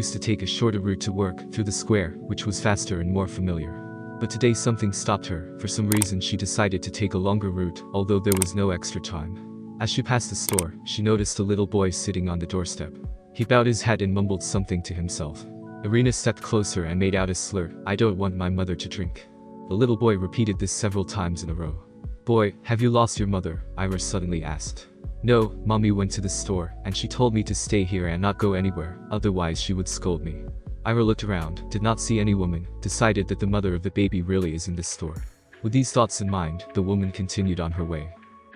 used to take a shorter route to work through the square, which was faster and more familiar. But today something stopped her. For some reason she decided to take a longer route, although there was no extra time. As she passed the store, she noticed a little boy sitting on the doorstep. He bowed his head and mumbled something to himself. Irina stepped closer and made out a slur. "I don't want my mother to drink." The little boy repeated this several times in a row. "Boy, have you lost your mother?" Ira suddenly asked. "No, Mommy went to the store, and she told me to stay here and not go anywhere, otherwise she would scold me." Ira looked around, did not see any woman, decided that the mother of the baby really is in this store. With these thoughts in mind, the woman continued on her way.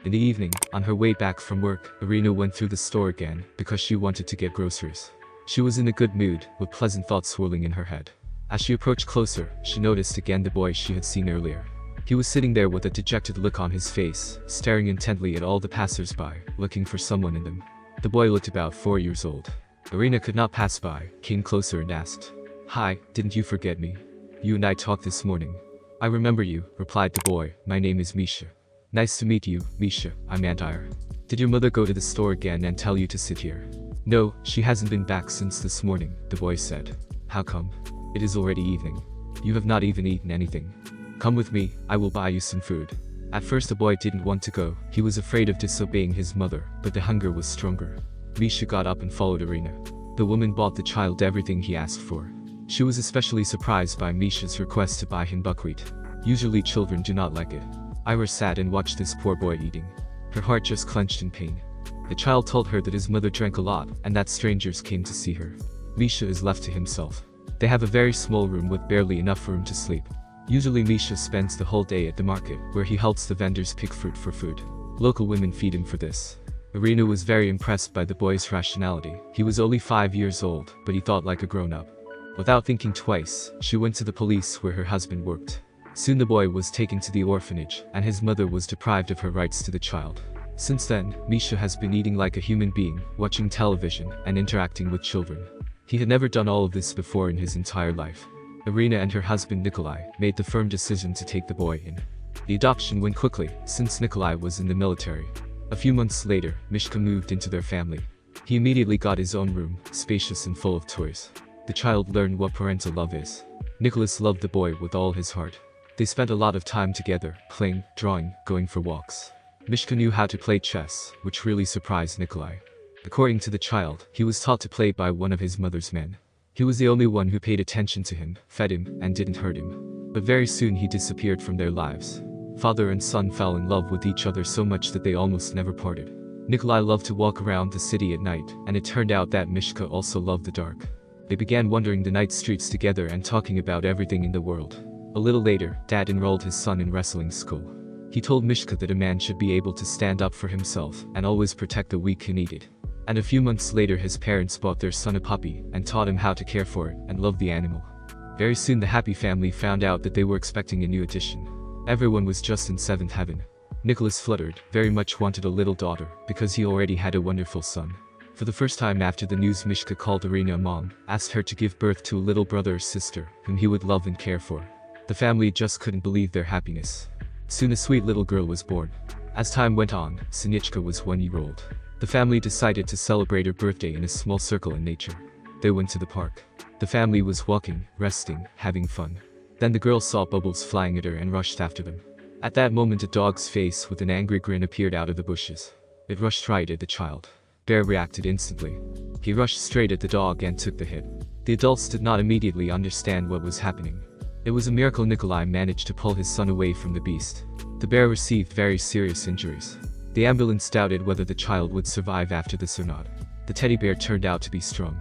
In the evening, on her way back from work, Irina went through the store again, because she wanted to get groceries. She was in a good mood, with pleasant thoughts swirling in her head. As she approached closer, she noticed again the boy she had seen earlier. He was sitting there with a dejected look on his face, staring intently at all the passers-by, looking for someone in them. The boy looked about 4 years old. Irina could not pass by, came closer and asked, "Hi, didn't you forget me? You and I talked this morning." "I remember you," replied the boy. "My name is Misha." "Nice to meet you, Misha. I'm Ira. Did your mother go to the store again and tell you to sit here?" "No, she hasn't been back since this morning," the boy said. "How come? It is already evening. You have not even eaten anything. Come with me, I will buy you some food." At first the boy didn't want to go. He was afraid of disobeying his mother, but the hunger was stronger. Misha got up and followed Irina. The woman bought the child everything he asked for. She was especially surprised by Misha's request to buy him buckwheat. Usually children do not like it. Ira sat and watched this poor boy eating. Her heart just clenched in pain. The child told her that his mother drank a lot, and that strangers came to see her. Misha is left to himself. They have a very small room with barely enough room to sleep. Usually Misha spends the whole day at the market, where he helps the vendors pick fruit for food. Local women feed him for this. Irina was very impressed by the boy's rationality. He was only 5 years old, but he thought like a grown-up. Without thinking twice, she went to the police where her husband worked. Soon the boy was taken to the orphanage, and his mother was deprived of her rights to the child. Since then, Misha has been eating like a human being, watching television, and interacting with children. He had never done all of this before in his entire life. Irina and her husband Nikolai made the firm decision to take the boy in. The adoption went quickly, since Nikolai was in the military. A few months later, Mishka moved into their family. He immediately got his own room, spacious and full of toys. The child learned what parental love is. Nicholas loved the boy with all his heart. They spent a lot of time together, playing, drawing, going for walks. Mishka knew how to play chess, which really surprised Nikolai. According to the child, he was taught to play by one of his mother's men. He was the only one who paid attention to him, fed him, and didn't hurt him. But very soon he disappeared from their lives. Father and son fell in love with each other so much that they almost never parted. Nikolai loved to walk around the city at night, and it turned out that Mishka also loved the dark. They began wandering the night streets together and talking about everything in the world. A little later, Dad enrolled his son in wrestling school. He told Mishka that a man should be able to stand up for himself and always protect the weak who need it. And a few months later his parents bought their son a puppy and taught him how to care for it and love the animal. Very soon the happy family found out that they were expecting a new addition. Everyone was just in seventh heaven. Nicholas fluttered, very much wanted a little daughter, because he already had a wonderful son. For the first time after the news, Mishka called Irina a mom, asked her to give birth to a little brother or sister, whom he would love and care for. The family just couldn't believe their happiness. Soon a sweet little girl was born. As time went on, Sinichka was 1 year old. The family decided to celebrate her birthday in a small circle in nature. They went to the park. The family was walking, resting, having fun. Then the girl saw bubbles flying at her and rushed after them. At that moment a dog's face with an angry grin appeared out of the bushes. It rushed right at the child. Bear reacted instantly. He rushed straight at the dog and took the hit. The adults did not immediately understand what was happening. It was a miracle Nikolai managed to pull his son away from the beast. The bear received very serious injuries. The ambulance doubted whether the child would survive after this or not. The teddy bear turned out to be strong.